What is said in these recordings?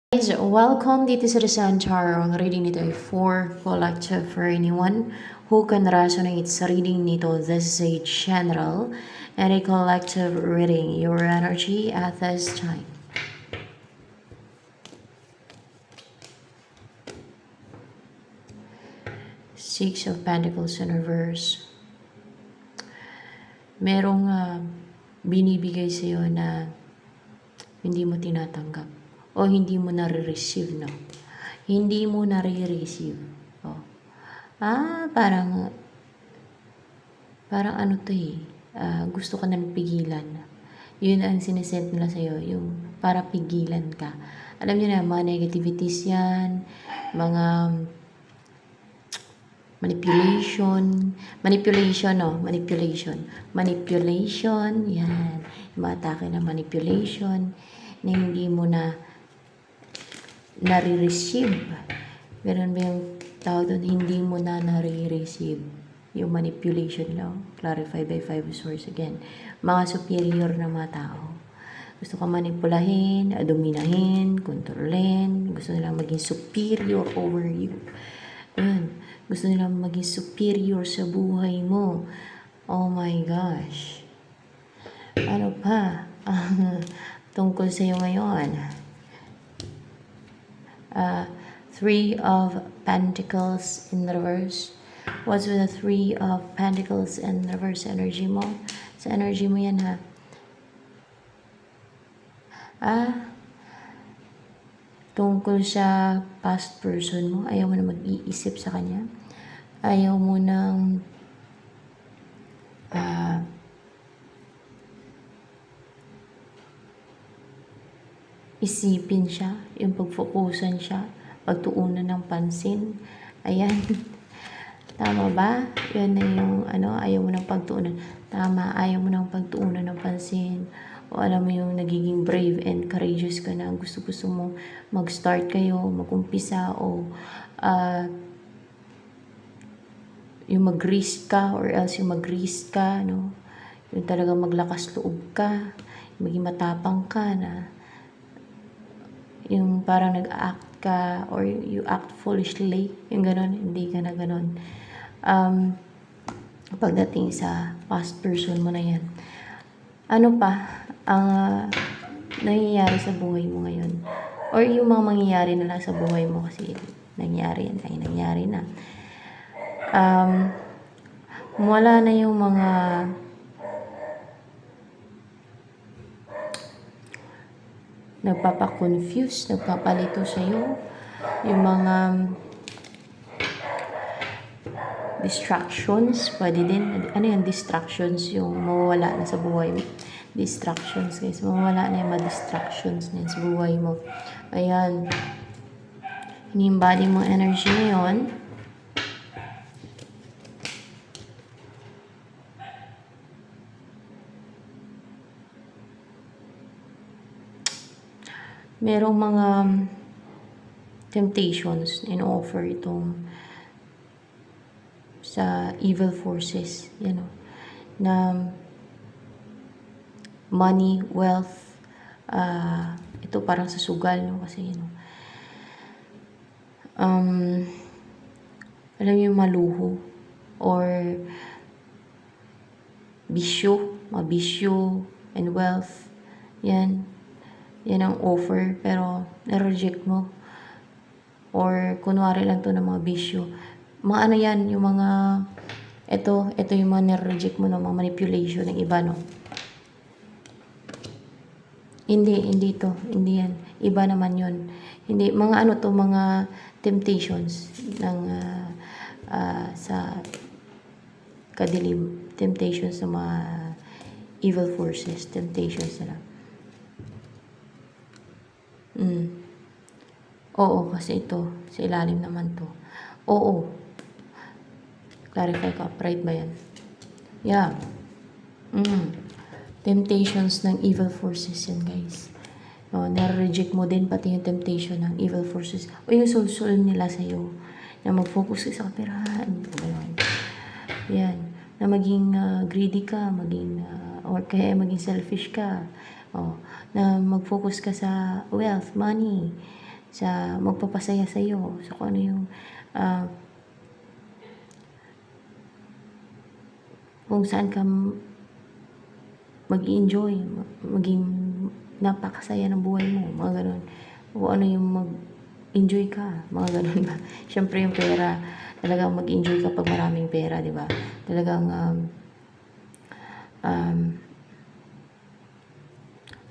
Guys, welcome dito sa Rizal Tarot. Ang reading nito ay for collective for anyone who can resonate sa reading nito. This is a general and a collective reading. Your energy at this time. Six of Pentacles in reverse. Merong binibigay sa'yo na hindi mo tinatanggap o hindi mo nare-receive, no? Hindi mo nare-receive. Oh. Parang ano to eh. Gusto ka nang pigilan. Yun ang sinesend nila sa'yo, yung para pigilan ka. Alam niyo na, mga negativities yan, mga manipulation, yan. Yung mga atake na manipulation na hindi mo na nare-receive. Meron ba yung tawag doon, hindi mo na nare-receive yung manipulation lang. Clarified by Five of Swords again. Mga superior na mga tao. Gusto ka manipulahin, dominahin, kontrolin. Gusto nilang maging superior over you. Ayun. Gusto nilang maging superior sa buhay mo. Oh my gosh. Ano pa ang tungkol sa'yo ngayon? Three of Pentacles in reverse. What's with the Three of Pentacles in reverse energy mo? Sa energy mo yan, ha? Tungkol sa past person mo. Ayaw mo na mag-iisip sa kanya. Ayaw mo nang isipin siya, yung pagfokusan siya, pagtuunan ng pansin. Ayan. Tama ba? Yan na yung ayaw mo ng pagtuunan. Tama, ayaw mo ng pagtuunan ng pansin. O alam mo yung nagiging brave and courageous ka na. Gusto mo mag-start kayo, mag-umpisa, o yung mag-risk ka, or else yung mag-risk ka, no? Yung talaga maglakas loob ka, maging matapang ka na yung parang nag-act ka or you act foolishly, yung gano'n, hindi ka na gano'n. Pagdating sa past person mo na yan. Ano pa ang nangyayari sa buhay mo ngayon? Or yung mga mangyayari na lang sa buhay mo kasi nangyari na. Wala na yung mga nagpapakonfuse, nagpapalito sa'yo, yung mga distractions, pwede din. Ano yung distractions? Yung mawawala na sa buhay mo. Distractions, guys. Mawawala na yung mga distractions na sa buhay mo. Ayan. Hinimbali mo energy ngayon. Merong mga temptations in offer itong sa evil forces, na money, wealth, ito parang sa sugal, no? Kasi, alam niyo, maluho, or bisyo, and wealth, yan ang offer, pero na-reject mo. Or kunwari lang to ng mga bisyo. Mga yan, yung mga, ito yung mga na-reject mo ng mga manipulation ng iba, no? Hindi yan. Iba naman yun. Hindi, mga mga temptations ng sa kadilim. Temptations ng mga evil forces. Temptations na lang. Oo, kasi ito, sa ilalim naman to. Oo. Clarify ko, upright ba yan? Yeah. Temptations ng evil forces yan, guys. Na-reject mo din pati yung temptation ng evil forces. O yung soul nila sa'yo. Na mag-focus ka sa kapirahan. Yan. Na maging greedy ka, or kaya maging selfish ka. Na mag-focus ka sa wealth, money, sa magpapasaya sa iyo, sa kung ano yung kung saan ka mag-enjoy, maging napakasaya ng buhay mo, mga ganun. Kung ano yung mag-enjoy ka, mga ganun ba. Siyempre yung pera, talagang mag-enjoy ka pag maraming pera, di ba? Talagang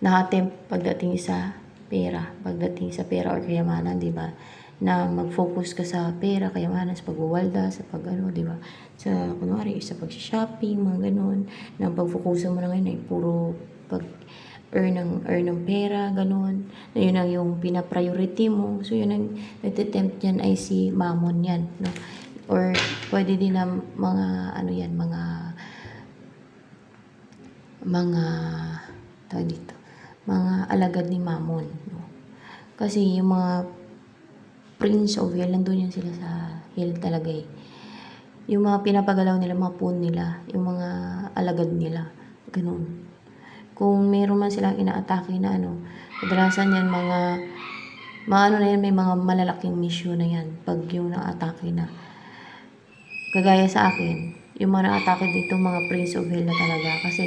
nakatempt pagdating sa pera or kayamanan, di ba? Na mag-focus ka sa pera, kayamanan, sa pagwawalda, sa pag-ano, di ba? Sa, kunwari, sa pag-shopping, mga ganun. Na pag-focusan mo na ngayon ay puro earn ng pera, ganun. Na yun ang yung pina-priority mo. So, yun ang nagtitempt yan ay si Mammon yan, no? Or, pwede din na ano yan, tawag dito, mga alagad ni Mammon, no? Kasi yung mga Prince of Hell, nandun yan sila sa Hell talaga eh. Yung mga pinapagalaw nila, mga pawn nila, yung mga alagad nila, ganun. Kung meron man silang inaatake na ano, kadalasan yan mga ano na yan, may mga malalaking mission na yan pag yung naatake na. Kagaya sa akin, yung mga naatake dito, mga Prince of Hell na talaga, kasi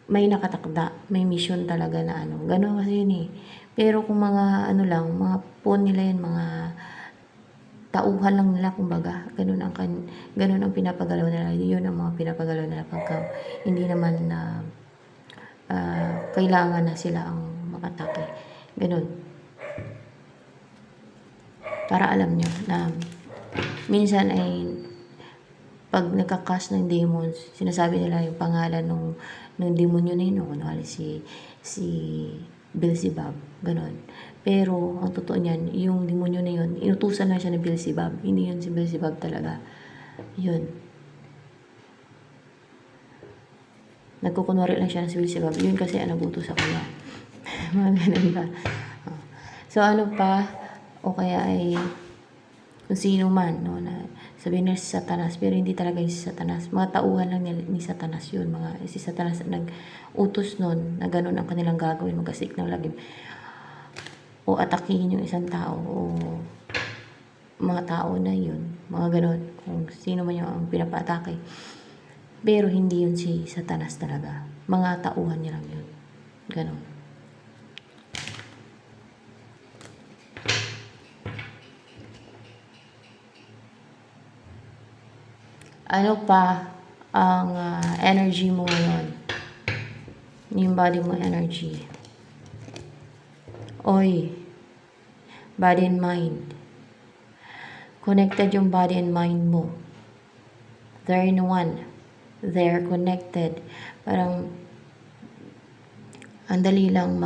may nakatakda, may mission talaga na ano. Gano'n kasi yun eh. Pero kung mga ano lang, mga pawn nila yan, mga tauhan lang nila, kumbaga. Ganun ang pinapagalaw nila. Yun ang mga pinapagalaw nila pagka hindi naman na kailangan na sila ang makatake. Ganun. Para alam nyo na minsan ay pag nagka-cast ng demons, sinasabi nila yung pangalan ng demonyo na yun, kunwari si Beelzebub, ganon. Pero ang totoo niyan, yung demonyo na yun, inutusan na siya ni Beelzebub, hindi yun si Beelzebub talaga. Yun. Nagkukunwari lang siya na si Beelzebub, yun kasi ang nabuto sa kanya. Mga ganun ba? So ano pa, o kaya ay kung sino man, no, na sabihin na si Satanas, pero hindi talaga yung si Satanas. Mga tauhan lang ni Satanas yun. Si Satanas nag-utos nun na ganun ang kanilang gagawin, mag-asik ng lagim. O atakihin yung isang tao, o mga tao na yun. Mga ganun. Kung sino man yung ang pinapa-atake. Pero hindi yun si Satanas talaga. Mga tauhan niya lang yun. Ganun. Ano pa ang energy mo ngayon? Yung body mo energy. Oy, body and mind. Connected yung body and mind mo. They're in one. They're connected. Parang ang dali lang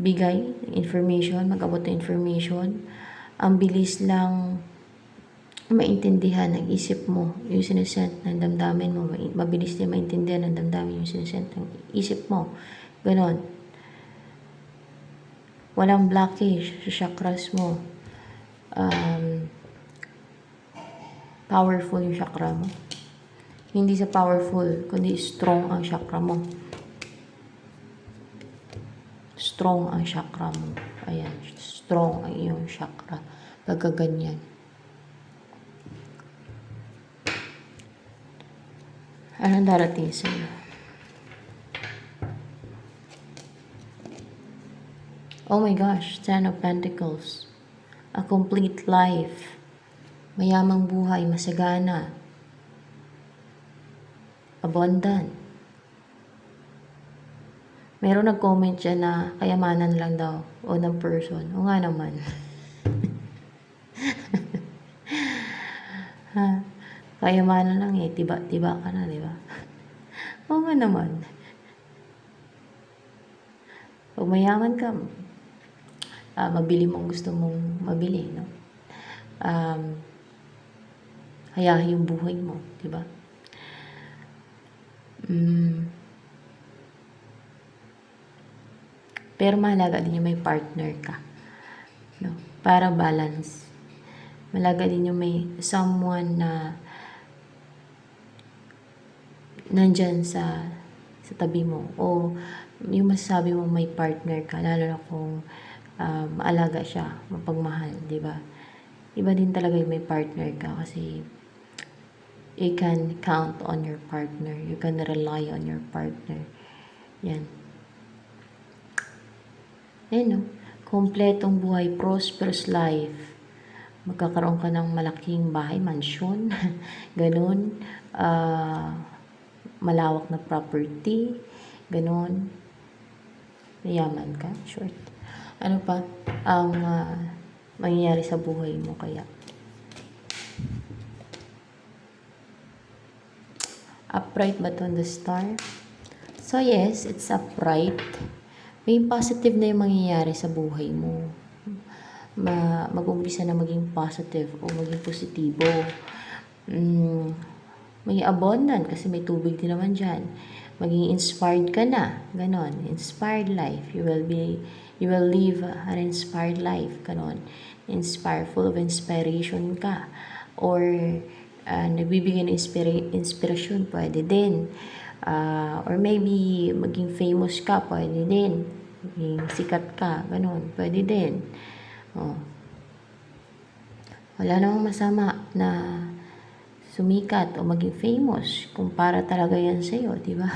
bigay information, mag-abot ng information. Ang bilis lang maintindihan ng isip mo, yung sinesent ng damdamin mo. Mabilis din maintindihan ng damdamin yung sinesent ng isip mo. Ganon. Walang blockage sa chakras mo. Powerful yung chakra mo. Hindi sa powerful, kundi strong ang chakra mo. Strong ang chakra mo. Ayan, strong ang iyong chakra. Pagka ganyan. Anong darating sa iyo? Oh my gosh, Ten of Pentacles. A complete life. Mayamang buhay, masagana. Abundant. Meron nag-comment dyan na kayamanan lang daw o ng person. O nga naman. Kayamanan lang eh. Tiba ka na, di ba? O nga naman. Pag mayaman ka, mabili mo ang gusto mong mabili, no? Hayahin yung buhay mo, di ba? Pero mahalaga din yung may partner ka. No? Para balance. Mahalaga din yung may someone na nandyan sa tabi mo, o yung masasabi mo may partner ka, lalo na kung maalaga siya, mapagmahal, di ba? Iba din talaga yung may partner ka, kasi you can count on your partner, you can rely on your partner. Yan. Ayan, no? Kompletong buhay, prosperous life. Magkakaroon ka ng malaking bahay, mansyon, ganun. Malawak na property, ganun. Mayaman ka, short. Ano pa ang mangyayari sa buhay mo kaya? Upright ba on the star? So yes, it's upright. May positive na yung mangyayari sa buhay mo. Mag-umpisa na maging positive o maging positibo. Maging abundant kasi may tubig din naman dyan. Maging inspired ka na. Ganon. Inspired life. You will live an inspired life. Ganon. Full of inspiration ka. Or nagbibigay ng inspirasyon, pwede din. Or maybe maging famous ka, pwede din. Maging sikat ka, ganon, pwede din. Wala namang masama na sumikat o maging famous kung para talaga yan sa'yo, di ba?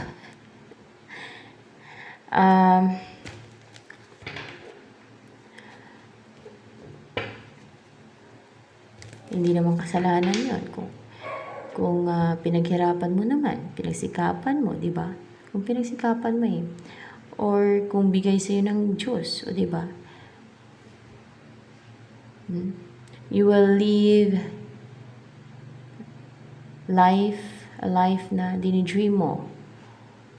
Hindi naman kasalanan yun kung pinaghirapan mo naman, pinagsikapan mo, di ba? Kung pinagsikapan mo or kung bigay sa'yo ng Diyos, o di ba? You will live a life na dinidream mo.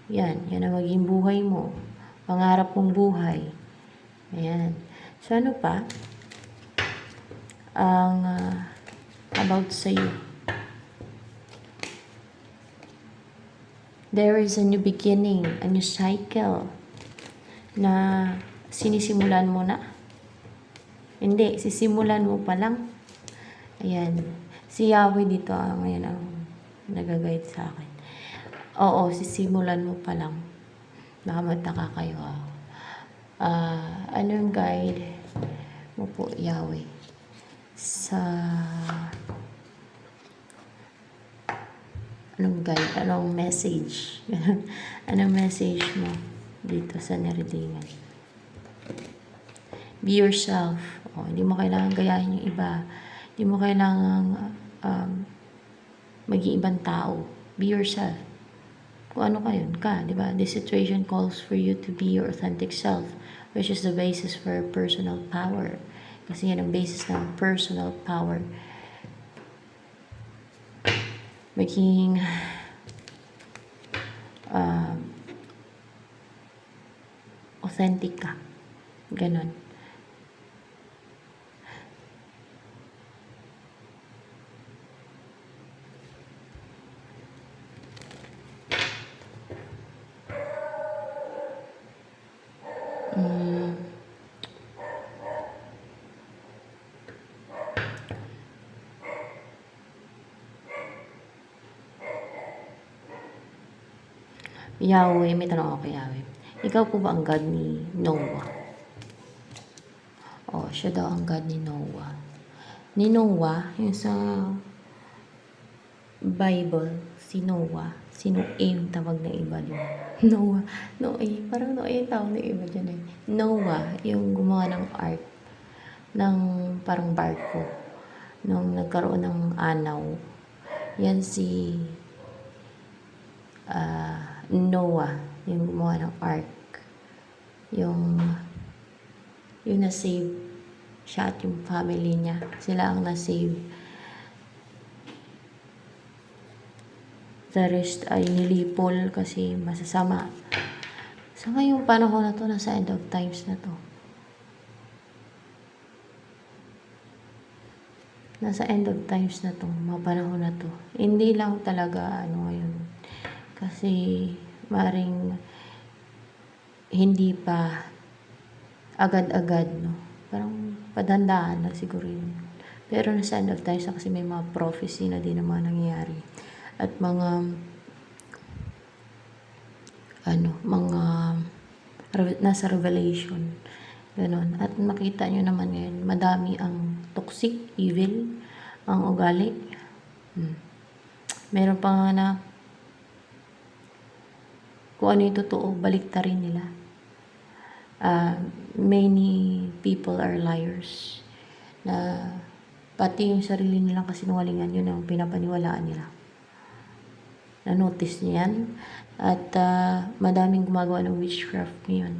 Yan ang maging buhay mo. Pangarap mong buhay. Ayan. So, ano pa? Ang about sa'yo. There is a new beginning, a new cycle na sinisimulan mo na. Hindi, sisimulan mo pa lang. Ayan. Si Yahweh dito ngayon ang nag-guide sa akin. Oo, sisimulan mo pa lang. Baka magtaka kayo. Anong guide mo po, Yahweh? Anong guide? Anong message? Anong message mo dito sa nireadingan? Be yourself. Hindi mo kailangan gayahin yung iba. Hindi mo kailangan maging ibang tao. Be yourself. Kung ano ka yun ka, di ba? This situation calls for you to be your authentic self, which is the basis for personal power. Kasi yan ang basis ng personal power. Maging authentic ka. Ganon. Yahweh, may tanong ako kay Yahweh. Ikaw po ba ang God ni Noah? Siya daw ang God ni Noah. Ni Noah, yung sa Bible, si Noah. Si Noe yung tawag ng iba doon. Noe. Parang Noe yung tawag ng iba dyan eh. Noah, yung gumawa ng ark. Ng parang barko. Nung nagkaroon ng anaw. Yan si Noah, yung gumawa ng ark. Yung na-save siya at yung family niya. Sila ang na-save. The rest ay nilipol kasi masasama. Sa ngayong panahon na to, nasa end of times na to. Nasa end of times na to, mga panahon na to. Hindi lang talaga ngayon. Kasi maring hindi pa agad-agad, no? Parang padandaan lang siguro yun. Pero nasa end of times na kasi may mga prophecy na din naman nangyayari. At mga mga nasa Revelation. Ganon. At makita nyo naman ngayon, madami ang toxic, evil, ang ugali. Meron pa nga na kung ano yung totoo, baliktarin nila. Many people are liars. Na pati yung sarili nilang kasinungalingan, yun ang pinapaniwalaan nila. Na-notice niyo yan? At madaming gumagawa ng witchcraft ngayon.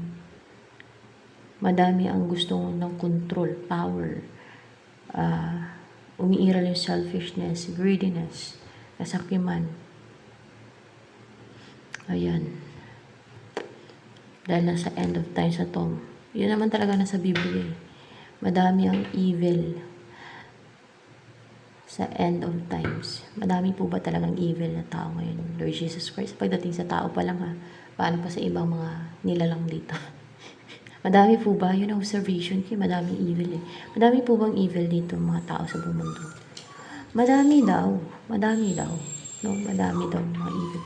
Madami ang gusto ng control, power. Umiiral yung selfishness, greediness, kasakiman. Ayan. Dahil nasa end of times na to. Yun naman talaga nasa Biblia. Madami ang evil sa end of times. Madami po ba talagang evil na tao ngayon? Lord Jesus Christ, pagdating sa tao pa lang ha, paano pa sa ibang mga nilalang dito? Madami po ba? Yun ang observation ko, madaming evil eh. Madami po bang evil dito mga tao sa buong mundo? Madami daw. Madami daw. No? Madami daw mga evil.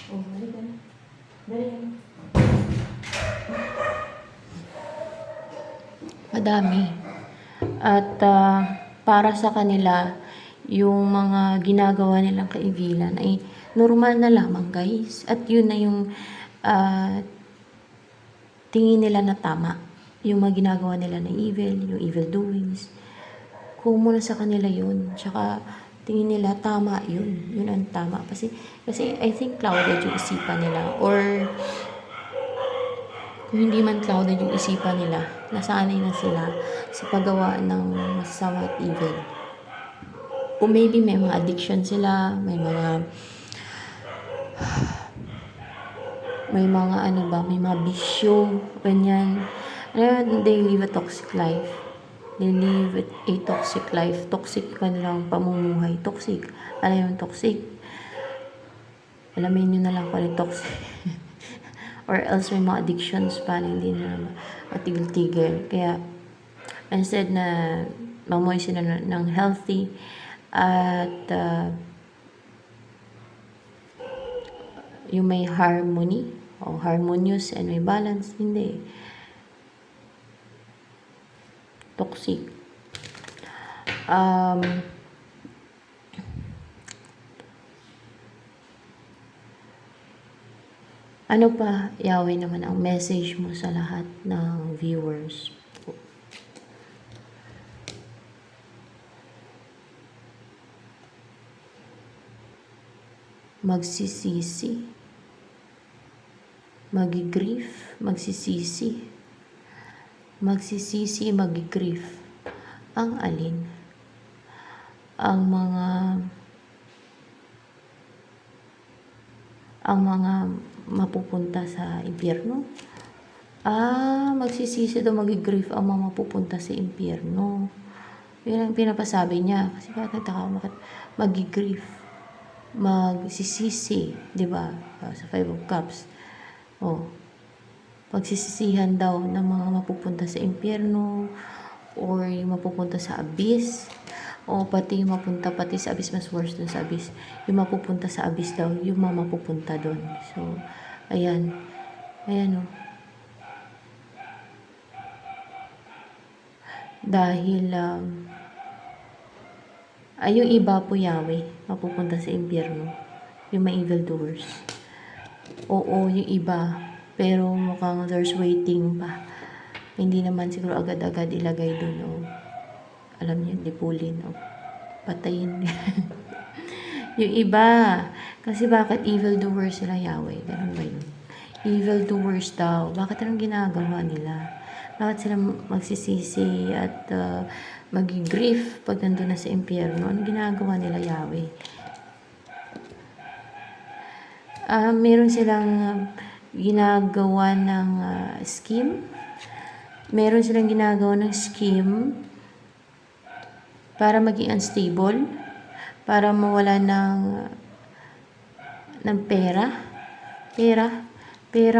Oh, balik ka na. Balik ka na. Madami. At para sa kanila, yung mga ginagawa nilang kaibilan ay normal na lamang, guys. At yun na yung tingin nila na tama. Yung mga ginagawa nila na evil, yung evil doings. Kung muna sa kanila yun. Tsaka tingin nila tama yun. Yun ang tama. Kasi I think clouded yung isipan nila. Or kung hindi man clouded yung isipan nila, nasanay na sila sa paggawa ng masasama at evil. O maybe may mga addiction sila, may mga may mga bisyo, ganyan. They live a toxic life. They live a toxic life. Toxic kanilang pamumuhay. Toxic. Ano yung toxic? Alamin nyo na lang kung ano toxic. Or else may mga addictions pa na hindi na matigil-tigil. Kaya, instead na mamuhay sila ng healthy at yung may harmony o harmonious and may balance, hindi. Toxic. Ano pa, Yahweh naman ang message mo sa lahat ng viewers? Magsisisi, magigrief, magsisisi, magigrief. Ang alin? Ang mga mapupunta sa impyerno? Magsisisi daw, magigrief ang mga mapupunta sa impyerno. Yun ang pinapasabi niya. Kasi bakit magigrief? Magsisisi, di ba? Sa Five of Cups. Pagsisisihan daw ng mga mapupunta sa impyerno or yung mapupunta sa abyss o pati yung mapunta pati sa abyss, mas worse dun sa abyss. Yung mapupunta sa abyss daw, yung mga mapupunta dun. So, ayan. Ayan o. Dahil yung iba po, Yahweh, mapupunta sa impyerno. Yung mga evildoers. Oo, yung iba. Pero mukhang there's waiting pa. Hindi naman siguro agad-agad ilagay doon. Alam niyo, dipulin. Patayin. Yung iba. Kasi bakit evildoers sila, Yahweh? Ganun ba yun? Evildoers daw. Bakit anong ginagawa nila? Bakit sila magsisisi at mag-grief pag nandun na sa impyerno? Ano ginagawa nila, Yahweh? Meron silang ginagawa ng scheme. Meron silang ginagawa ng scheme para maging unstable, para mawala ng pera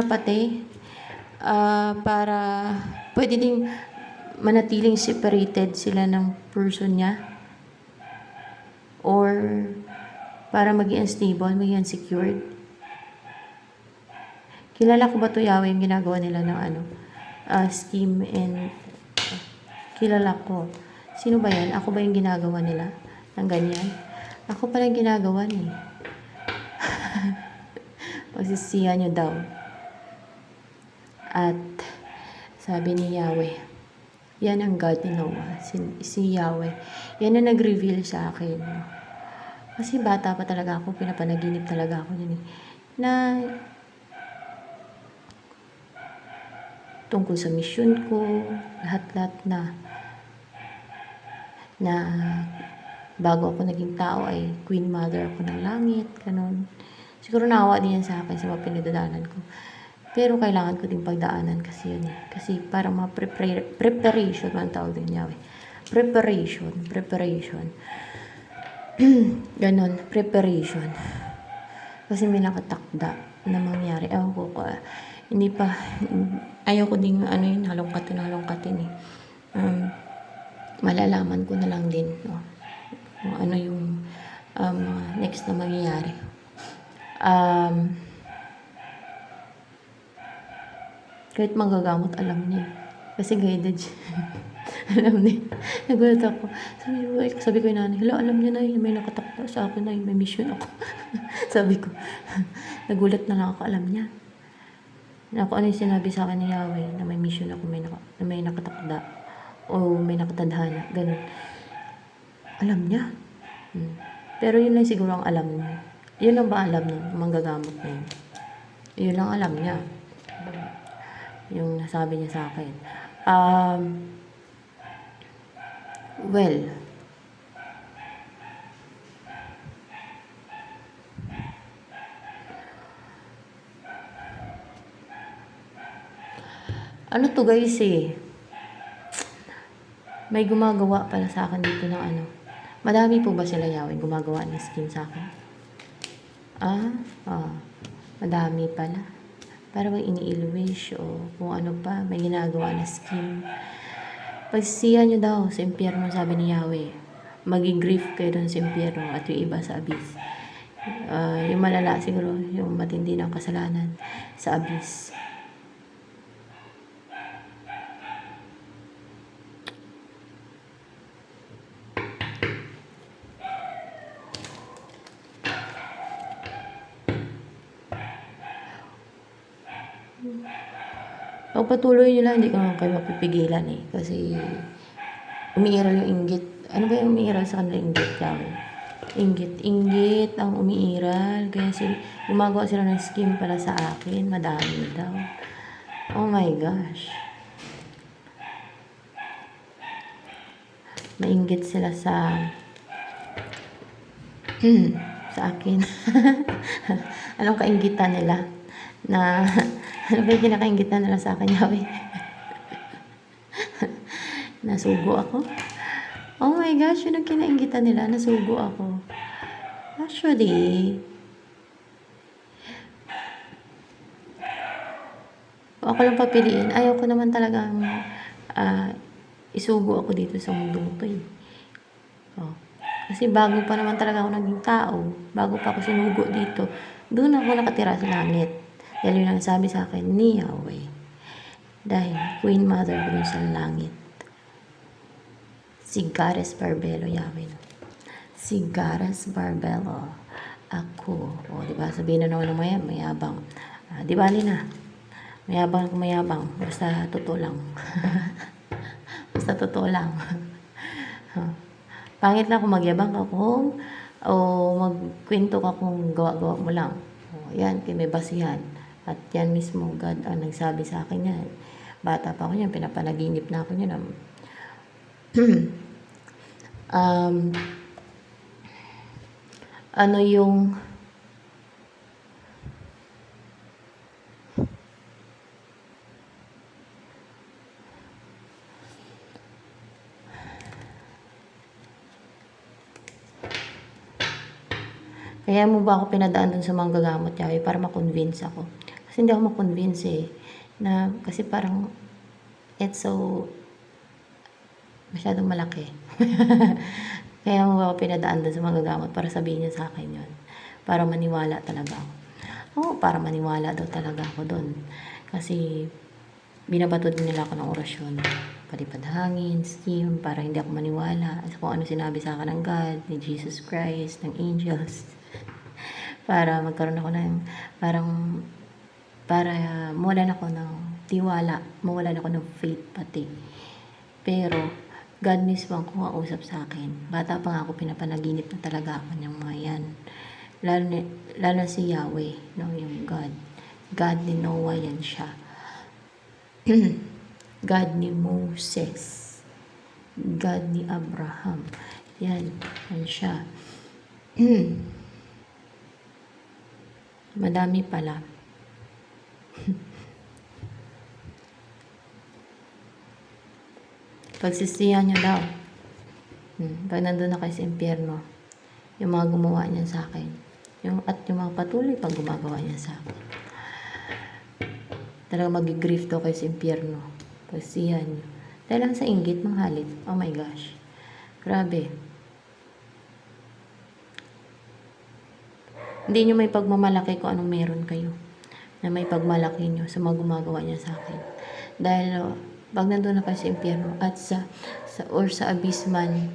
pati, para pwede ding manatiling separated sila ng person niya, or para maging unstable, maging unsecured. Kilala ko ba to Yahweh yung ginagawa nila ng scheme and kilala ko. Sino ba yan? Ako ba yung ginagawa nila ng ganyan? Ako pala yung ginagawa niya. Magsisihan nyo daw. At sabi ni Yahweh, yan ang God ni Noah, si Yahweh. Yan ang nag-reveal sa akin. Kasi bata pa talaga ako, pinapanaginip talaga ako yun na tungkol sa mission ko, lahat-lahat na bago ako naging tao ay Queen Mother ako ng langit, ganun. Siguro naawa din yan sa akin sa mga pinagdadaanan ko. Pero kailangan ko din pagdaanan kasi yun eh. Kasi parang mga preparation, man tawag din Yahweh. Preparation. Ganon, preparation. Kasi may nakatakda na mangyari. Ewan ko hindi pa, ayaw ko din halongkatin eh. Malalaman ko na lang din, no? Kung ano yung next na mangyayari. Kahit magagamot, alam niya. Kasi guided siya. Alam niya. Nagulat ako. Sabi ko yung nanay, alam niya na yun, may nakatakda sa akin na yun, may mission ako. Sabi ko, nagulat na lang ako, alam niya. Na kung ano yung sinabi sa akin ni Yahweh, na may mission ako, na may nakatakda, o may nakatadhana, ganun. Alam niya. Pero yun lang siguro ang alam niya. Yun lang ba alam niya, manggagamot na yun. Yun lang alam niya. Yung nasabi niya sa akin. Well, ano to guys eh, may gumagawa pala sa akin dito ng madami po ba sila Yahweh gumagawa ng scheme sa akin? Madami pala. Para bang ini-ilwish o kung ano pa, may ginagawa na scheme. Pagsisihan nyo daw sa impyerno, sabi ni Yahweh. Magi-grief kayo doon sa impyerno at yung iba sa abyss. Yung malala siguro, yung matindi ng kasalanan sa abyss. Pagpatuloy nyo lang, hindi ko naman kayo mapipigilan eh. Kasi umiiral yung inggit. Ano ba yung umiiral sa kanila inggit? Inggit ang umiiral. Kaya gumagawa sila ng scheme para sa akin. Madami daw. Oh my gosh. Mainggit sila sa akin. Anong kainggitan nila? Ano ba yung kinakainggitan nila sa akin, Yahweh? Nasugo ako? Oh my gosh, yun ang kinainggitan nila. Nasugo ako. Actually, ako lang papiliin. Ayaw ko naman talagang isugo ako dito sa mundong to eh. Kasi bago pa naman talaga ako naging tao, bago pa ako sinugo dito, doon ako nakatira sa langit. Dahil yun ang sabi sa akin ni Yahweh. Dahil Queen Mother ko sa langit. Si Goddess Barbelo, Yahweh. Si Goddess Barbelo. Ako. O, diba? Sabihin na naman naman yan, mayabang. Di bali na. Mayabang ako mayabang. Basta totoo lang. Basta totoo lang. Pangit lang kung magyabang ka kung o magkwento ka kung gawa-gawa mo lang. O, yan, may basihan. At yan mismo, God ang nagsabi sa akin yan. Bata pa ako yan, pinapanaginip na ako yan. Ano yung kaya mo ba ako pinadaan dun sa mga gagamot Yahweh para ma-convince ako? Kasi hindi ako ma-convince eh. Kasi parang it's so masyadong malaki. Kaya mo ako pinadaan doon sa magagamot para sabihin niya sa akin yun. Para maniwala talaga ako. Oo, para maniwala daw talaga ako doon. Kasi binabato din nila ako ng orasyon. Palipad hangin, scheme, para hindi ako maniwala sa kung ano sinabi sa akin ng God, ni Jesus Christ, ng angels. Para magkaroon ako ng parang para mawalan ako ng tiwala, mawalan ako ng faith pati. Pero God mismo ang kumausap sa akin. Bata pa nga ako, pinapanaginip na talaga ako ng mga yan. Lalo si Yahweh, no, yung God. God ni Noah, yan siya. God ni Moses. God ni Abraham. Yan siya. Madami pala. Pagsisihan nyo daw. Pag nandun na kayo sa impyerno, yung mga gumawa niya sa akin, yung mga patuloy pag gumagawa niya sa akin, talagang mag-grief daw kayo sa impyerno. Pagsisihan nyo. Dahil lang sa inggit, manghalit. Oh my gosh. Grabe. Hindi nyo may pagmamalaki kung anong meron kayo. Na may pagmalaki nyo sa mga gumagawa niya sa akin. Dahil pag nandun na kayo sa impyerno at sa abyss man,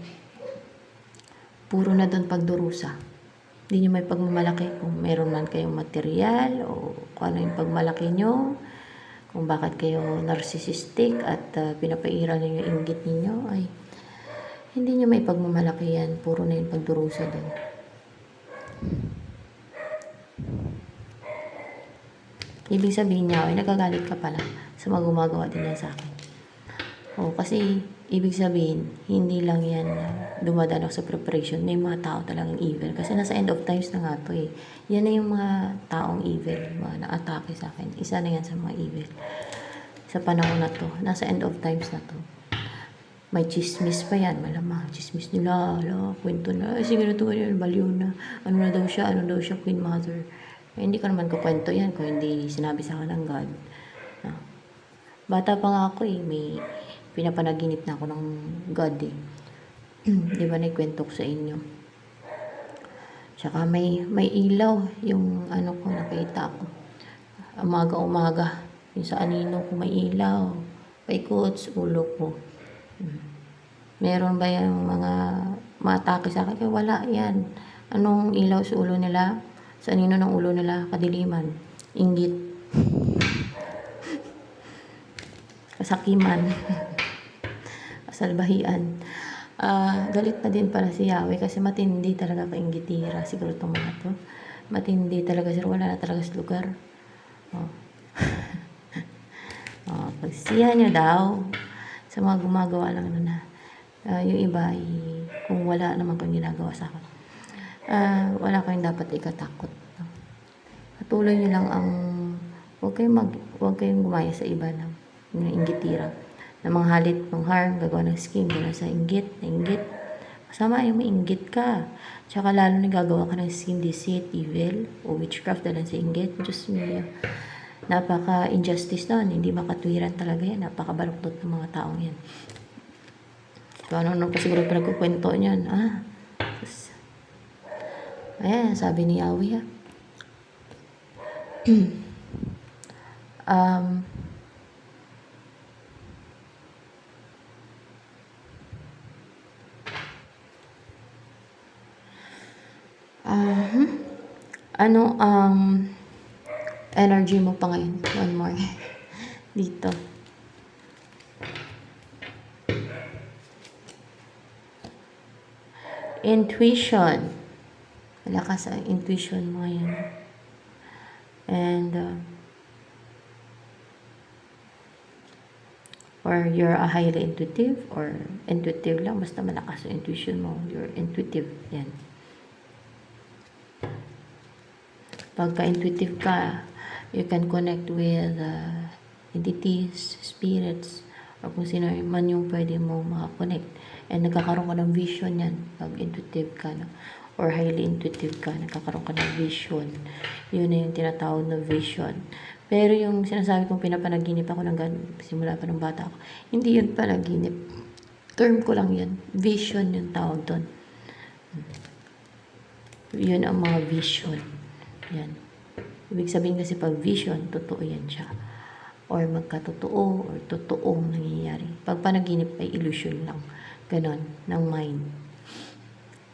puro na doon pagdurusa. Hindi nyo may pagmamalaki kung meron man kayong material o kung ano yung pagmalaki nyo, kung bakit kayo narcissistic at pinapairal nyo yung inggit ninyo, ay hindi nyo may pagmamalaki yan. Puro na yung pagdurusa doon. Ibig sabihin niya, ay nagagalit ka pala sa mga gumagawa din yan sa akin. Kasi ibig sabihin, hindi lang yan dumadaan ako sa preparation. May mga tao talagang evil. Kasi nasa end of times na nga to eh. Yan na yung mga taong evil, mga na-atake sa akin. Isa na yan sa mga evil. Sa panahon na to, nasa end of times na to. May chismis pa yan, malamang. Chismis nila, kwento na, ay sige na to, baliw na. Ano daw siya, Queen Mother. Hindi ko naman kukwento yan kung hindi sinabi sa akin ng God. Bata pa nga ako eh, may pinapanaginip na ako ng God eh. Di ba naikwento ko sa inyo? Tsaka may ilaw yung ano ko, nakita ko. Umaga-umaga, yung sa anino ko may ilaw. Paikot sa ulo ko. Meron ba yung mga atake sa akin? Kaya wala yan. Anong ilaw sa ulo nila? Sa anino ng ulo nila? Kadiliman. Inggit. Kasakiman. Kasalbahian. Galit na din pala si Yahweh kasi matindi talaga kainggitira. Siguro itong mga to. Matindi talaga sir. Wala na talaga sa lugar. Pagsiyahan nyo daw sa mga gumagawa lang na yung iba kung wala naman kang ginagawa sa akin. Wala kayong dapat ikatakot. Patuloy nyo lang ang huwag kayong gumaya sa iba ng inggitira. Na mga halit, mga harm, gagawa ng scheme, gano'n sa inggit. Masama yung mainggit ka. Tsaka lalo na gagawa ka ng scheme, deceit, evil, o witchcraft dahil sa inggit. Diyos mio. Napaka-injustice nun. Hindi makatwiran talaga yan. Napakabaluktot ng mga taong yan. So, ano pa siguro pinagkukwento niyan? Ayan, sabi ni Yahweh ano ang energy mo pa ngayon? One more. Dito. Intuition. Malakas ang intuition mo ngayon. And or you're a highly intuitive or intuitive lang, basta malakas ang intuition mo. You're intuitive. Yan. Pagka-intuitive ka, you can connect with entities, spirits, o kung sino man yung pwede mo makakonect. And nagkakaroon ka ng vision yan pag intuitive ka na. Or highly intuitive ka, nagkakaroon ka ng vision. Yun na yung tinatawag na vision. Pero yung sinasabi kong pinapanaginip ako ng God, simula pa ng bata ako, hindi yun panaginip. Term ko lang yun. Vision yung tawag doon. Yun ang mga vision. Yan. Ibig sabihin kasi pag vision, totoo yan siya. Or magkatotoo, or totoong nangyayari. Pag panaginip ay illusion lang. Ganon, ng mind.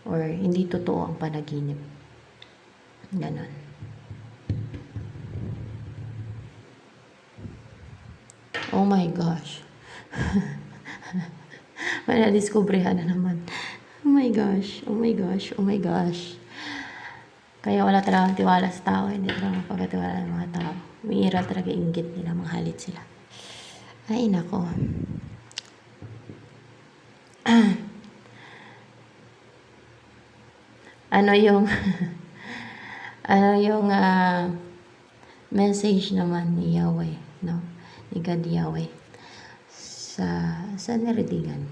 Or hindi totoo ang panaginip. Ganon. Oh my gosh. May na-discoveryhan na naman. Oh my gosh, oh my gosh, oh my gosh. Kaya wala talagang tiwala sa tao, hindi talaga pagkatiwala ng mga tao. Umiiral talaga inggit nila, manghalit sila. Ay, nako. Ano yung message naman ni Yahweh, no? Ni God Yahweh sa nireadingan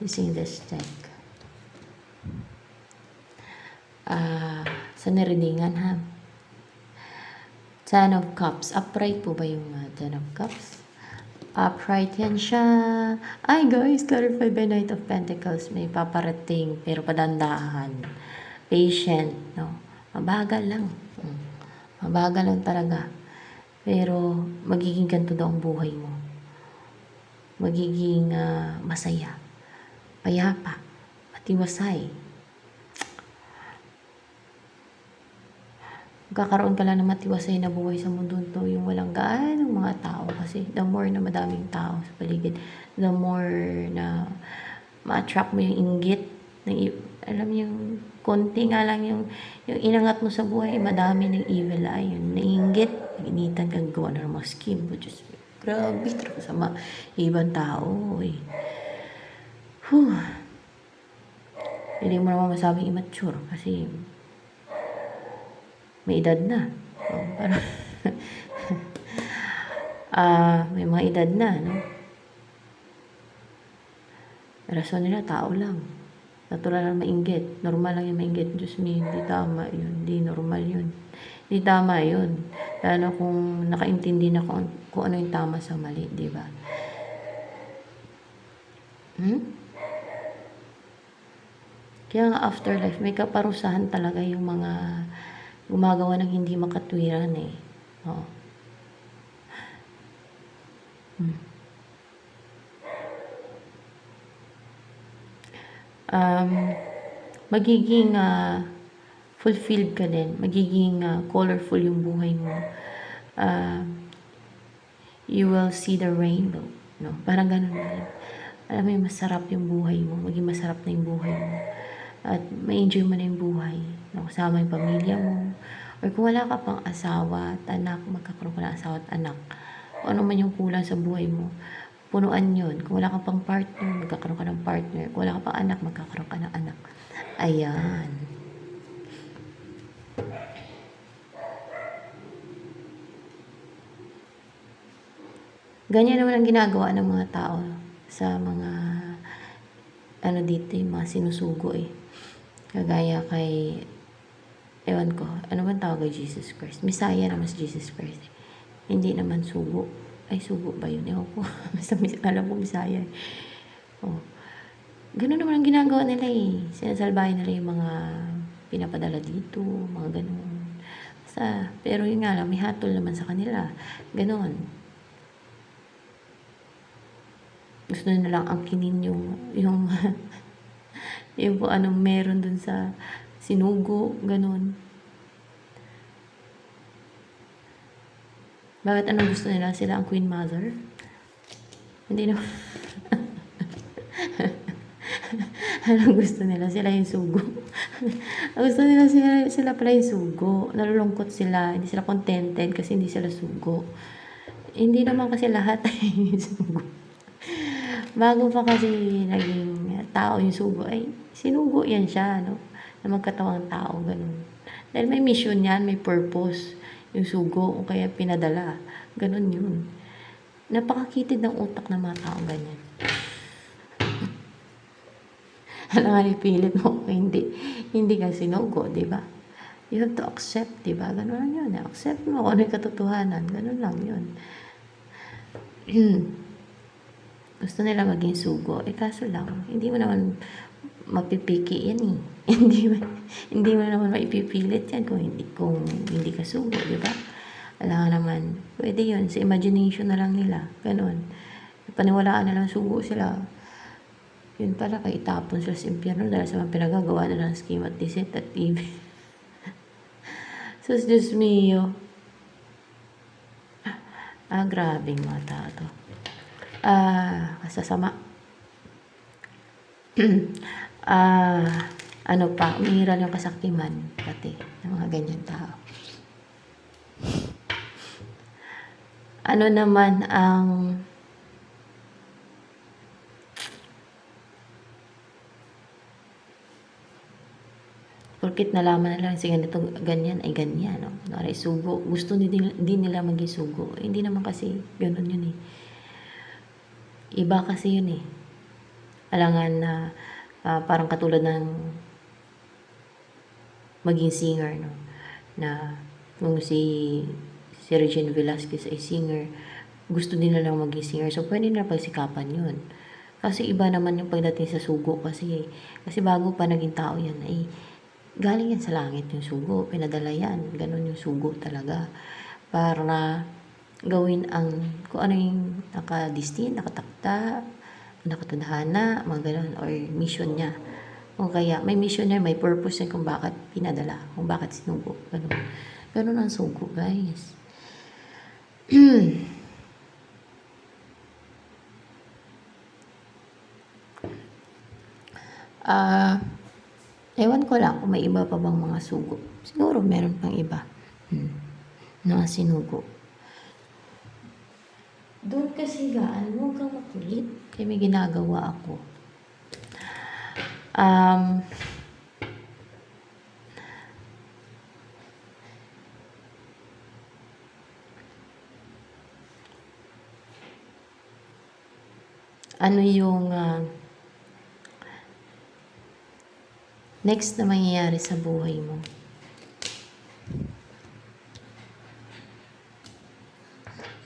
using this deck. Sa nireadingan, ha? Ten of Cups. Upright po ba yung Ten of Cups? Upright yan siya. Ay guys, clarified by Knight of Pentacles. May paparating pero padandahan. Patient, no? Mabagal lang. Mabagal lang talaga. Pero magiging ganito daw ang buhay mo. Magiging masaya, payapa, matiwasay. Magkakaroon ka lang ng matiwasay na buhay sa mundo to, yung walang gaanong mga tao. Kasi the more na madaming tao sa paligid, the more na ma-attract mo yung inggit. Alam mo yung konti nga lang yung inangat mo sa buhay, madami ng evil eye. Yung nainggit, initan kang gawa na ng mga scheme. Just, grabe, talaga sama ibang tao. Eh. Hindi mo naman masabing immature kasi may edad na. So, parang may mga edad na, no? Rason nila, tao lang. Natural lang mainggit. Normal lang yung mainggit. Diyos me, hindi tama yun. Hindi normal yun. Hindi tama yun. Lalo kung nakaintindi na kung ano yung tama sa mali, di ba? Kaya nga afterlife, may kaparusahan talaga yung mga gumagawa ng hindi makatwiran eh. Oo. Magiging fulfilled ka din. Magiging colorful yung buhay mo. You will see the rainbow. No? Parang ganun. Alam mo yung masarap yung buhay mo. Maging masarap na yung buhay mo. At ma-enjoy mo na yung buhay. No? Kasama yung pamilya mo. Or kung wala ka pang asawa at anak, magkakaroon ka ng asawa at anak. Kung ano man yung kulang sa buhay mo, punuan yun. Kung wala ka pang partner, magkakaroon ka ng partner. Kung wala ka pang anak, magkakaroon ka ng anak. Ayan. Ganyan naman ang ginagawa ng mga tao sa mga dito, yung mga sinusugo eh. Kagaya kay ewan ko, ano bang tawag kay Jesus Christ? Messiah naman si Jesus Christ. Hindi naman sugo. Ay, sugo ba yun? Ewan ko. Basta alam ko Messiah. Oh. Ganun naman ang ginagawa nila eh. Sinasalbahin nila yung mga pinapadala dito, mga ganun. Basta, pero yun nga lang, may hatol naman sa kanila. Ganun. Gusto na lang angkinin yung po anong meron dun sa sinugo, ganun. Bakit anong gusto nila? Sila ang Queen Mother? Hindi naman. Anong gusto nila? Sila yung sugo. Ang gusto nila sila pala yung sugo. Nalulungkot sila. Hindi sila contented kasi hindi sila sugo. Hindi naman kasi lahat ay sugo. Bago pa kasi naging tao yung sugo, ay sinugo yan siya, no? Na magkatawang tao, ganun. Dahil may mission yan, may purpose yung sugo, o kaya pinadala. Ganun yun. Napakakitid ng utak ng mga tao, ganyan. Alam nga, ipilit mo, hindi ka sinugo, di ba? You have to accept, di ba? Ganun lang yun. Accept mo kung ano yung katotohanan. Ganun lang yun. Gusto nila maging sugo. Kaso lang, hindi mo naman mapipiki yan eh. Hindi mo naman maipipilit yan kung hindi ka sugo, di ba? Alam naman, pwede yun. Sa imagination na lang nila. Ganun. Paniwalaan na lang sugo sila. Yun pala, kay itapon sila sa impyerno dahil sa mga pinagagawa na ng scheme at deceit at TV. So, Diyos mio. Grabing mga tao to. Kasasama. Ano pa, umiiral yung kasaktiman pati ng mga ganyan tao. Ano naman ang porkit nalaman na lang si ganito ganyan ay ganyan, no? Nari sugo, gusto din nila maging sugo. Hindi naman kasi ganoon yun eh. Iba kasi yun eh. Alangan na parang katulad ng maging singer, no? Na kung si Regine Velasquez ay singer, gusto din na lang maging singer. So, pwede na pagsikapan yun. Kasi iba naman yung pagdating sa sugo kasi bago pa naging tao yan ay galing yan sa langit yung sugo. Pinadala yan. Ganon yung sugo talaga. Para gawin kung ano yung nakadestin, nakatakda, nakatadhana, mga ganon, or mission niya. O kaya, may mission niya, may purpose niya kung bakit pinadala, kung bakit sinugo. Ganon. Ganon ang sugo, guys. Ewan ko lang kung may iba pa bang mga sugo. Siguro meron pang iba na sinugo. Doon kasi gaan, huwag kang makulit. Kaya may ginagawa ako. Ano yung next na mangyayari sa buhay mo?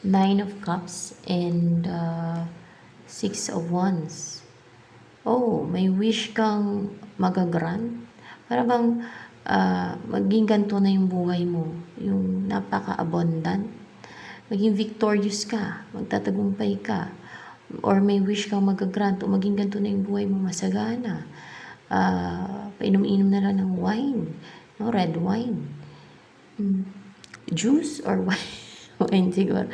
Nine of Cups and Six of Wands. Oh, may wish kang magagrant. Para bang maging ganito na yung buhay mo. Yung napaka-abundant. Maging victorious ka. Magtatagumpay ka. Or may wish kang magagrant o maging ganito na yung buhay mo, masagana. Painom-inom na lang ng wine, no? Red wine, juice or wine. Wine siguro.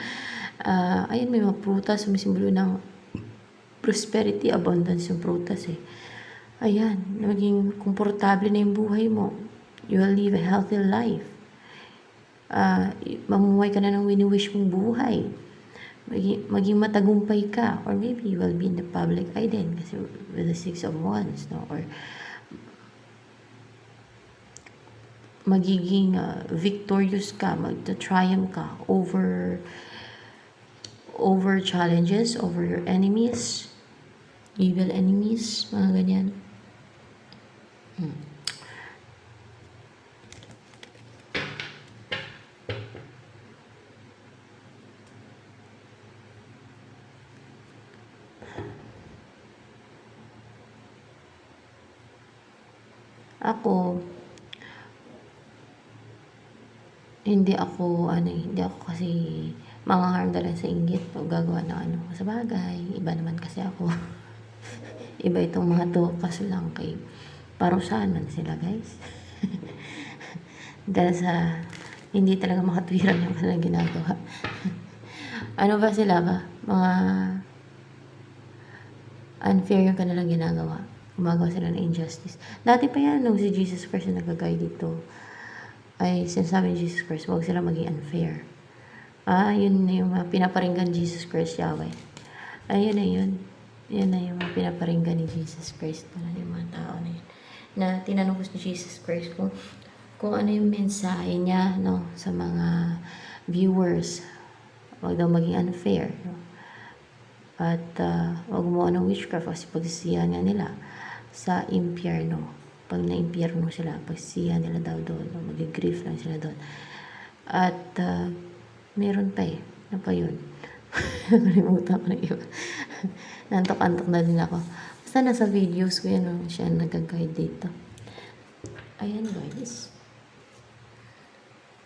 Ayun, may mga prutas, sumisimbolo ng prosperity, abundance yung prutas eh. Ayan, maging komportable na yung buhay mo. You will live a healthy life. Mamumuhay ka na ng wini-wish mong buhay. Maging matagumpay ka, or maybe you will be in the public eye din kasi with the Six of Wands, no? Or magiging victorious ka, magta-triumph ka over challenges, over your enemies, evil enemies, mga ganyan. Ako, hindi ako kasi mangharm dahil sa inggit pag gagawa ng sa bagay. Iba naman kasi ako. Iba itong mga to, kaso lang kay parusahan man sila, guys. Dahil sa hindi talaga makatwiran yung kanilang ginagawa. Ano ba sila ba? Mga unfair yung kanilang ginagawa. Gumagawa sila ng injustice. Dati pa yan, nung si Jesus Christ na nagagay dito, ay sinasabi ni Jesus Christ, huwag sila maging unfair. Yun na yung pinaparinggan Jesus Christ, Yahweh. Ayun na yun. Yun na yung pinaparinggan ni Jesus Christ. Yung mga tao na yun. Na tinanong ko si Jesus Christ kung ano yung mensahe niya, no, sa mga viewers. Huwag daw maging unfair. No? At huwag mo ng witchcraft kasi pagsisihan nga nila sa impyerno. Pag na-impyerno sila, pagsisihan nila daw doon. No? Mag-grief lang sila doon. At meron pa eh. Ano pa yun? Nakalimutan ko na iba. Nantok-antok na din ako. Basta nasa videos ko yan, siya nag-guide dito. Ayan guys.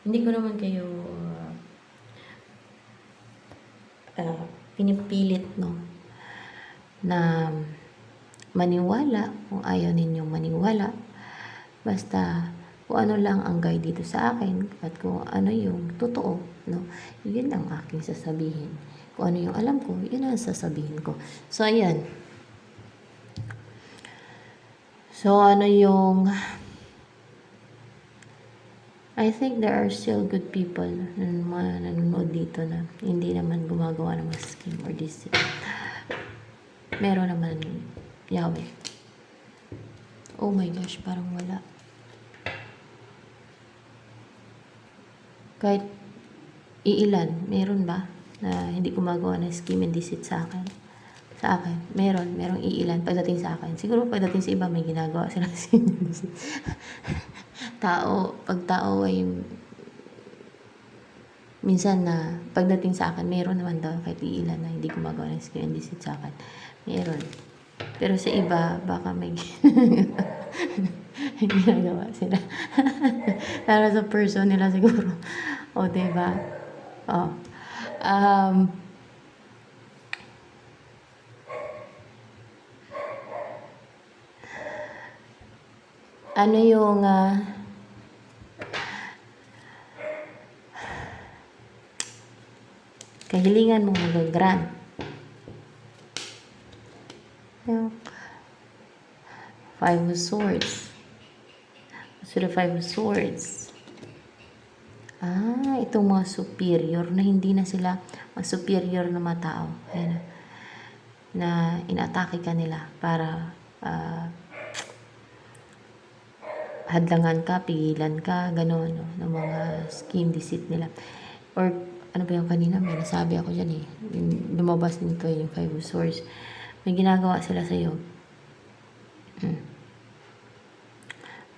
Hindi ko naman kayo pinipilit, no, na maniwala kung ayaw ninyong maniwala. Basta kung ano lang ang guide dito sa akin at kung ano yung totoo, no, yun ang aking sasabihin. Kung ano yung alam ko, yun ang sasabihin ko. So, ayan. So, ano yung I think there are still good people na mga nanonood dito na hindi naman gumagawa ng mga scheme or deceit. Meron naman Yahweh. Oh my gosh, parang wala. Kahit iilan, meron ba na hindi gumagawa ng scheme and deceit sa akin? Sa akin, merong iilan pagdating sa akin. Siguro pagdating sa iba may ginagawa sila scheme and deceit. Pag tao ay minsan na pagdating sa akin, meron naman daw kahit iilan na hindi gumagawa ng scheme and deceit sa akin. Meron. Pero sa iba, baka may ginagawa sila. Para sa person nila siguro. O, diba? O. Ano yung kahilingan mo mag-grant? Five of Swords. So, the Five of Swords. Itong mga superior na hindi na sila mga superior na mga tao. Ayan, na inatake ka nila para hadlangan ka, pigilan ka, gano'n, no, ng mga scheme, deceit nila. Or, ano ba yung kanina, may nasabi ako dyan eh. Lumabas nito yung Five of Swords. May ginagawa sila sa'yo.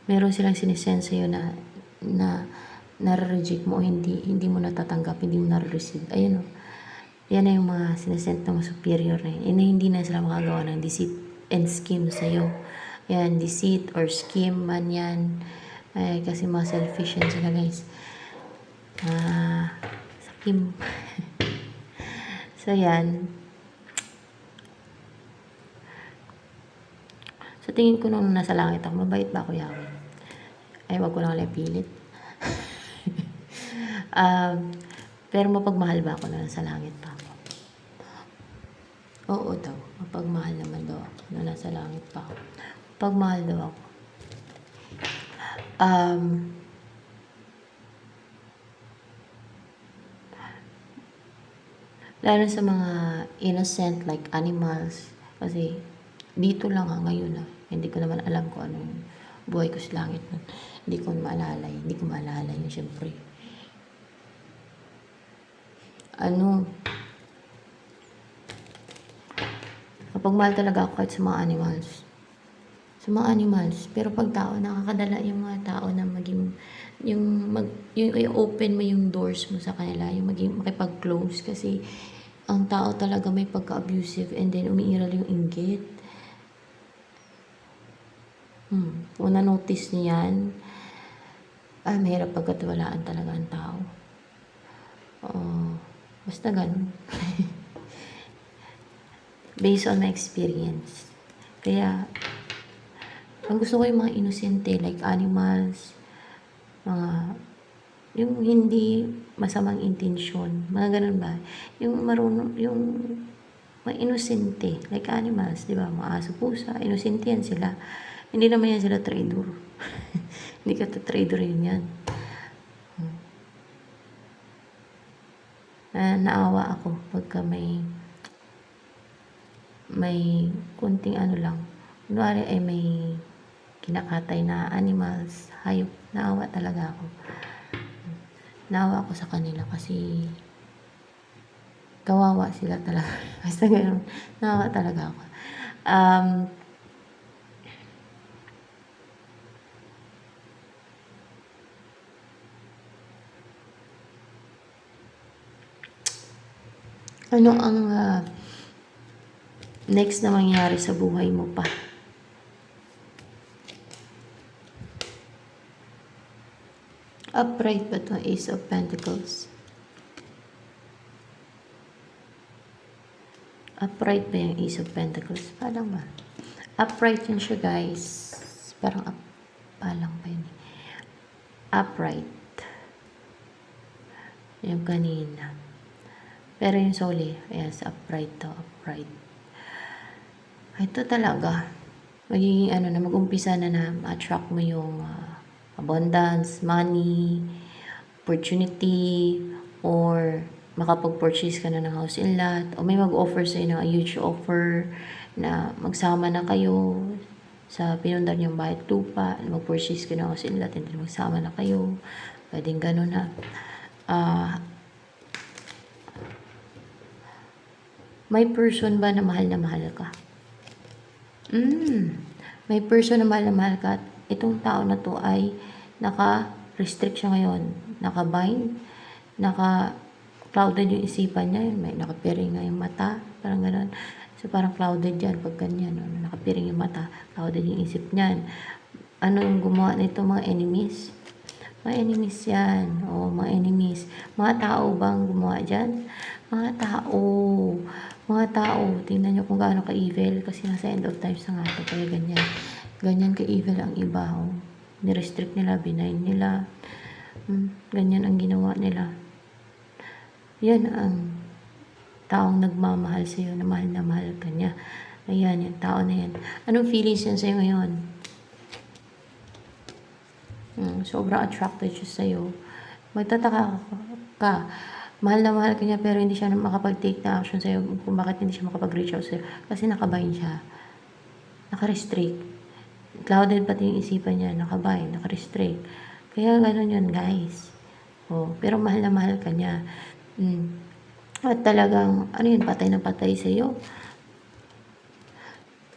Meron silang sinisend sa'yo na nare-reject mo o hindi mo natatanggap, hindi mo nare-receive. Ayun o. Yan na yung mga sinisend ng superior na yun. Hindi na sila makagawa ng deceit and scheme sa'yo. Yan, deceit or scheme man yan. Ay, kasi mga selfish yan sila guys. Scheme. So yan. So tingin ko nung nasa langit ako, mabait ba ako, Yahweh? Ay, wag ko lang pilit. Pero mapagmahal ba ako na nasa langit pa ako? Oo daw. Mapagmahal naman daw ako na nasa langit pa ako. Mapagmahal daw ako. Lalo sa mga innocent like animals. Kasi dito lang ngayon Hindi ko naman alam kung anong buhay ko sa langit nun. Hindi ko maalala yun, syempre. Mapagmahal talaga ako kahit sa mga animals. Sa mga animals. Pero pag tao, nakakadala yung mga tao na maging, yung open mo yung doors mo sa kanila, yung makipag-close. Kasi, ang tao talaga may pagka-abusive and then umiiral yung inggit. Kung na-notice niyan, mahirap pagkatiwalaan talaga ang tao. Basta ganun. Based on my experience. Kaya, ang gusto ko yung mga inosente, like animals, yung hindi masamang intensyon, mga ganun ba? Yung marunong, yung mga inosente, like animals, di ba? Mga aso, pusa, inosente yan sila. Hindi naman yan sila trader. Hindi ka trader yun yan. Naawa ako pagka may kunting lang. Kunwari ay may kinakatay na animals, hayop. Naawa talaga ako. Naawa ako sa kanila kasi kawawa sila talaga. Basta ganun. Naawa talaga ako. Ano ang next na mangyari sa buhay mo pa. Upright ba ito? Ace of Pentacles. Upright ba yung Ace of Pentacles? Palang ba? Upright yun siya, guys. Parang palang ba yun? Upright. Yung kanina. Pero yung soli, yes, upright to, upright. Ito talaga. Magiging mag-umpisa na ma-attract mo yung abundance, money, opportunity, or makapag-purchase ka na ng house and lot, o may mag-offer sa'yo ng a huge offer na magsama na kayo sa pinundar niyong bahay at lupa, mag-purchase ka ng house and lot, and then magsama na kayo. Pwedeng gano'n na. May person ba na mahal ka? May person na mahal ka at itong tao na to ay naka-restrict siya ngayon. Naka-bind, naka-clouded yung isipan niya. May nakapiring nga yung mata, parang gano'n. So, parang clouded yan pag ganyan. Nakapiring yung mata, clouded yung isip niyan. Ano yung gumawa nito? Mga enemies? Mga enemies yan. O, mga enemies. Mga tao bang gumawa dyan? Mga tao. Tingnan nyo kung gaano ka-evil. Kasi nasa end of times na nga ito. Kaya ganyan. Ganyan ka-evil ang iba. O. Nirestrict nila, binayin nila. Ganyan ang ginawa nila. Yan ang taong nagmamahal sa'yo, na mahal ka niya. Ayan, yung tao na yan. Anong feelings yan sa'yo ngayon? Sobrang attracted siya sa'yo. Magtataka ka. Mahal ka niya pero hindi siya makapag-take na action sa'yo kung bakit hindi siya makapag-reach out sa'yo. Kasi nakabind siya. Naka-restrict. Clouded pati yung isipan niya. Nakabind, naka-restrict. Kaya gano'n yun, guys. Pero mahal ka niya. At talagang, patay na patay sa'yo.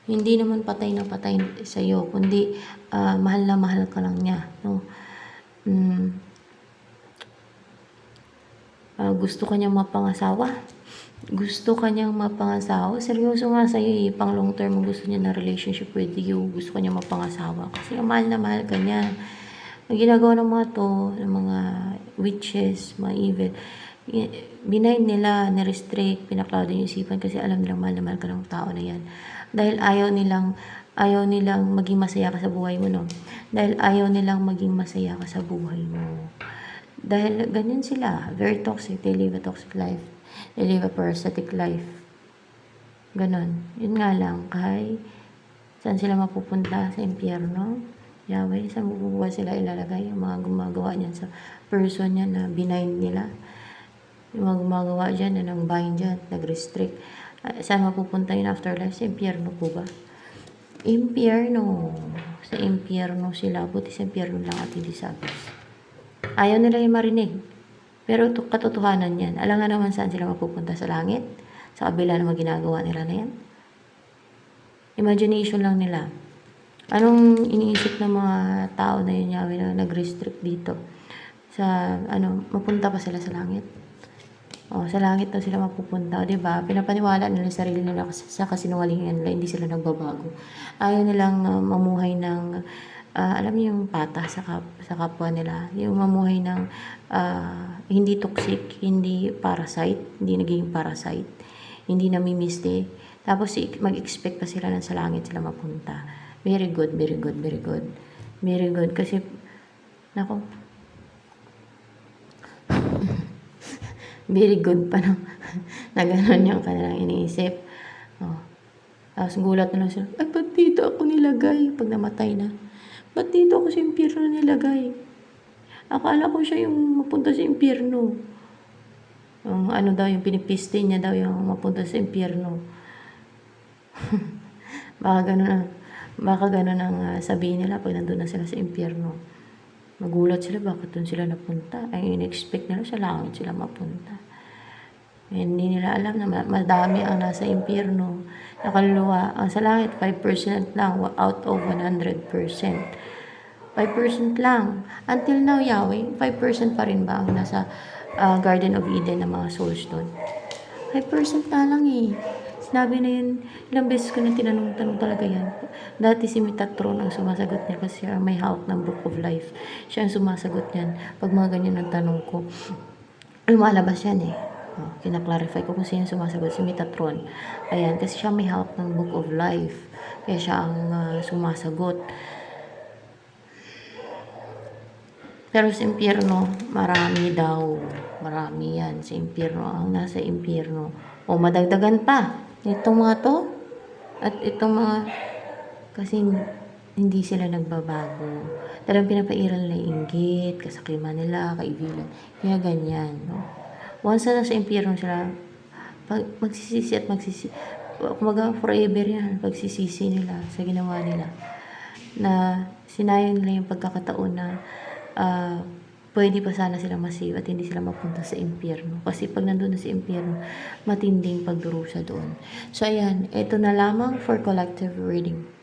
Hindi naman patay na patay sa'yo, kundi mahal na mahal ka lang niya. No? Gusto ka niyang mapangasawa. Seryoso nga sa'yo pang long term gusto niya na relationship with you. Gusto ka niyang mapangasawa. Kasi mahal na mahal ka niya. Ang ginagawa ng mga to, ng mga witches, mga evil, binayin nila, nirestrict, pinakloud yung isipan kasi alam nilang mahal na mahal ka ng tao na yan. Dahil ayaw nilang maging masaya ka sa buhay mo, no? Dahil ayaw nilang maging masaya ka sa buhay mo. Dahil ganyan sila, very toxic, they live a toxic life. They live a parasitic life. Ganon. Yun nga lang, saan sila mapupunta? Sa impyerno? Yahweh, saan mapupunta sila ilalagay? Yung mga gumagawa niyan sa person niya na binind nila. Yung mga gumagawa dyan, na nang bind dyan, nag-restrict. Saan mapupunta yun afterlife? Sa impyerno po ba? Impyerno. Sa impyerno sila. Buti sa impyerno lang at hindi sa abyss. Ayaw nila yung marinig. Pero katotohanan yan. Alam nga naman saan sila mapupunta sa langit. Sa kabila ng mga ginagawa nila na yan. Imagination lang nila. Anong iniisip ng mga tao na yun, Yahweh, na nag-restrict dito? Mapunta pa sila sa langit? Sa langit na sila mapupunta, diba? Pinapaniwala nila sarili nila sa kasinungalingan nila, hindi sila nagbabago. Ayaw nilang mamuhay ng, alam niyo yung pata sa kapwa nila. Yung mamuhay ng hindi toxic, hindi parasite, hindi naging parasite, hindi namimiste. Tapos mag-expect pa sila na sa langit sila mapunta. Very good, very good, very good. Very good. Kasi, nako, very good pa, no? Na gano'n yung kanilang iniisip. Tapos gulat na lang sila, ay, ba't dito ako nilagay pag namatay na? Ba't dito ako sa impyerno nilagay? Akala ko siya yung mapunta sa impyerno. Yung pinipiste niya daw yung mapunta sa impyerno. Baka gano'n ang sabihin nila pag nandun na sila sa impyerno. Magulat sila, bakit doon sila napunta? Ay, in-expect nila sa langit sila mapunta. Hindi nila alam na madami ang nasa impyerno. Nakaluluwa. Ang sa langit, 5% lang out of 100%. 5% lang. Until now, Yahweh, 5% pa rin ba ang nasa Garden of Eden ng mga souls doon? 5% na lang Sinabi na yun, ilang beses ko na tinanong-tanong talaga yan. Dati si Metatron ang sumasagot niya kasi siya may hawak ng Book of Life. Siya ang sumasagot niyan pag mga ganyan ang tanong ko. Lumalabas yan eh. Kinaklarify ko kung sino sumasagot, si Metatron. Ayan, kasi siya may hawak ng Book of Life. Kaya siya ang sumasagot. Pero sa impyerno, marami daw. Marami yan sa impyerno. Ang nasa impyerno. O madagdagan pa. Itong mga to. At itong mga, kasi hindi sila nagbabago. Talagang pinapairal nila yung inggit, kasakiman nila, kaibigan. Kaya ganyan. No? Once na nasa impyerno sila, magsisisi at magsisisi. Kumaga forever yan. Pagsisisi nila sa ginawa nila. Na sinayang nila yung pagkakataon na pwede pa sana sila masave at hindi sila mapunta sa impyerno. Kasi pag nandun na sa impyerno, matinding pagdurusa doon. So, ayan. Ito na lamang for collective reading.